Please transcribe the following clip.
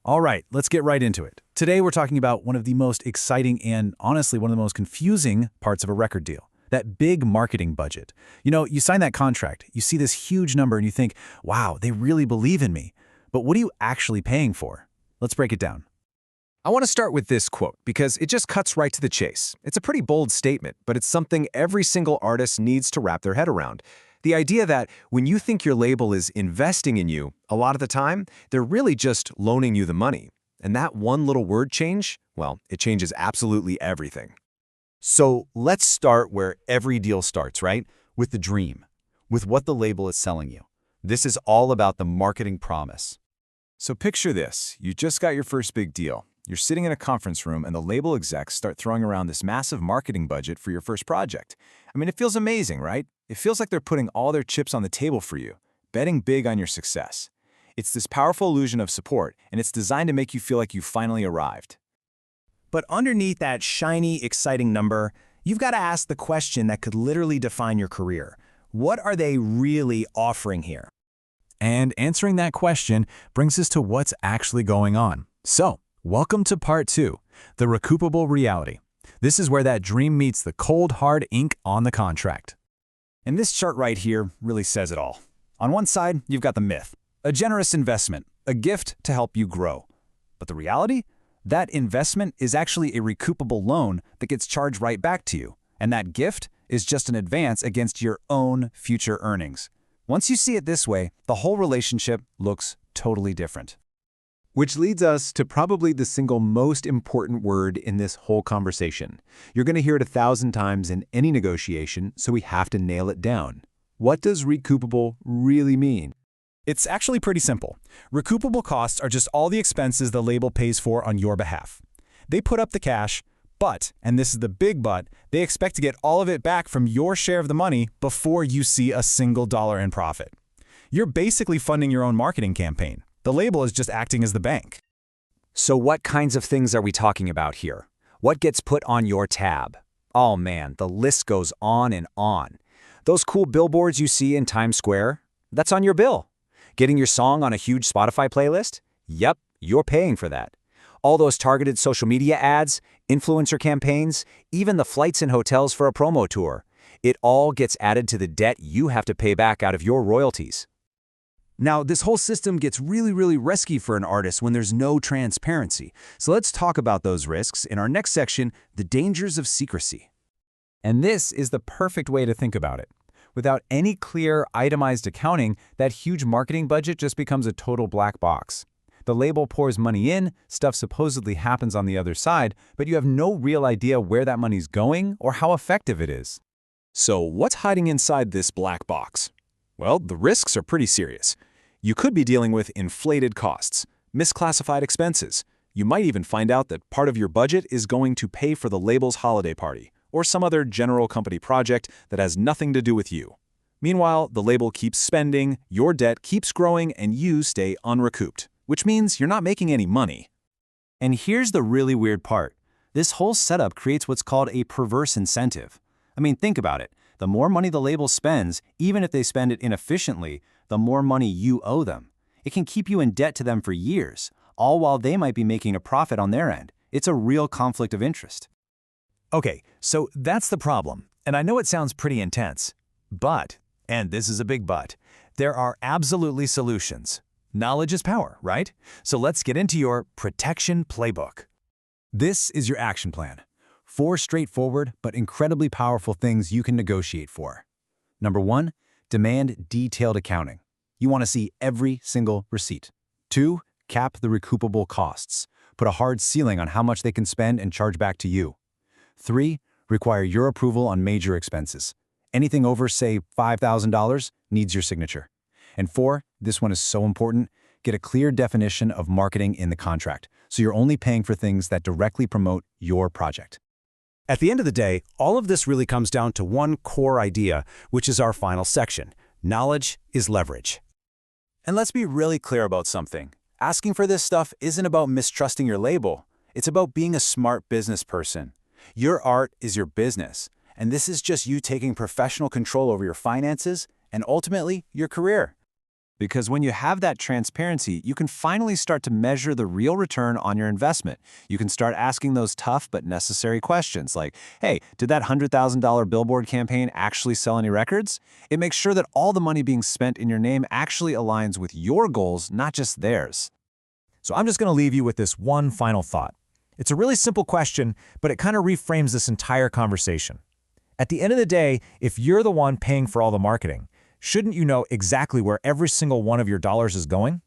All right, let's get right into it. Today we're talking about one of the most exciting and honestly one of the most confusing parts of a record deal. That big marketing budget. You sign that contract, you see this huge number and you think, wow, they really believe in me. But what are you actually paying for? Let's break it down. I want to start with this quote because it just cuts right to the chase. It's a pretty bold statement, but it's something every single artist needs to wrap their head around. The idea that when you think your label is investing in you, a lot of the time, they're really just loaning you the money. And that one little word change, well, it changes absolutely everything. So let's start where every deal starts, right? With the dream, with what the label is selling you. This is all about the marketing promise. So picture this. You just got your first big deal. You're sitting in a conference room and the label execs start throwing around this massive marketing budget for your first project. I mean, it feels amazing, right? It feels like they're putting all their chips on the table for you, betting big on your success. It's this powerful illusion of support, and it's designed to make you feel like you finally arrived. But underneath that shiny, exciting number, you've got to ask the question that could literally define your career. What are they really offering here? And answering that question brings us to what's actually going on. So, welcome to part 2, the recoupable reality. This is where that dream meets the cold, hard ink on the contract. And this chart right here really says it all. On one side, you've got the myth, a generous investment, a gift to help you grow. But the reality? That investment is actually a recoupable loan that gets charged right back to you. And that gift is just an advance against your own future earnings. Once you see it this way, the whole relationship looks totally different. Which leads us to probably the single most important word in this whole conversation. You're going to hear it 1,000 times in any negotiation, so we have to nail it down. What does recoupable really mean? It's actually pretty simple. Recoupable costs are just all the expenses the label pays for on your behalf. They put up the cash, but, and this is the big but, they expect to get all of it back from your share of the money before you see a single dollar in profit. You're basically funding your own marketing campaign. The label is just acting as the bank. So what kinds of things are we talking about here? What gets put on your tab? Oh man, the list goes on and on. Those cool billboards you see in Times Square? That's on your bill. Getting your song on a huge Spotify playlist? Yep, you're paying for that. All those targeted social media ads, influencer campaigns, even the flights and hotels for a promo tour. It all gets added to the debt you have to pay back out of your royalties. Now, this whole system gets really risky for an artist when there's no transparency. So let's talk about those risks in our next section, the dangers of secrecy. And this is the perfect way to think about it. Without any clear, itemized accounting, that huge marketing budget just becomes a total black box. The label pours money in, stuff supposedly happens on the other side, but you have no real idea where that money's going or how effective it is. So what's hiding inside this black box? Well, the risks are pretty serious. You could be dealing with inflated costs, misclassified expenses. You might even find out that part of your budget is going to pay for the label's holiday party or some other general company project that has nothing to do with you. Meanwhile, the label keeps spending, your debt keeps growing, and you stay unrecouped, which means you're not making any money. And here's the really weird part. This whole setup creates what's called a perverse incentive. I mean, think about it. The more money the label spends, even if they spend it inefficiently, the more money you owe them. It can keep you in debt to them for years, all while they might be making a profit on their end. It's a real conflict of interest. Okay, so that's the problem. And I know it sounds pretty intense. But, and this is a big but, there are absolutely solutions. Knowledge is power, right? So let's get into your protection playbook. This is your action plan. 4 straightforward but incredibly powerful things you can negotiate for. Number 1, demand detailed accounting. You want to see every single receipt. 2, cap the recoupable costs. Put a hard ceiling on how much they can spend and charge back to you. 3, require your approval on major expenses. Anything over, say, $5,000 needs your signature. And 4, this one is so important, get a clear definition of marketing in the contract, so you're only paying for things that directly promote your project. At the end of the day, all of this really comes down to one core idea, which is our final section. Knowledge is leverage. And let's be really clear about something. Asking for this stuff isn't about mistrusting your label. It's about being a smart business person. Your art is your business, and this is just you taking professional control over your finances and ultimately your career. Because when you have that transparency, you can finally start to measure the real return on your investment. You can start asking those tough but necessary questions like, hey, did that $100,000 billboard campaign actually sell any records? It makes sure that all the money being spent in your name actually aligns with your goals, not just theirs. So I'm just going to leave you with this one final thought. It's a really simple question, but it kind of reframes this entire conversation. At the end of the day, if you're the one paying for all the marketing, shouldn't you know exactly where every single one of your dollars is going?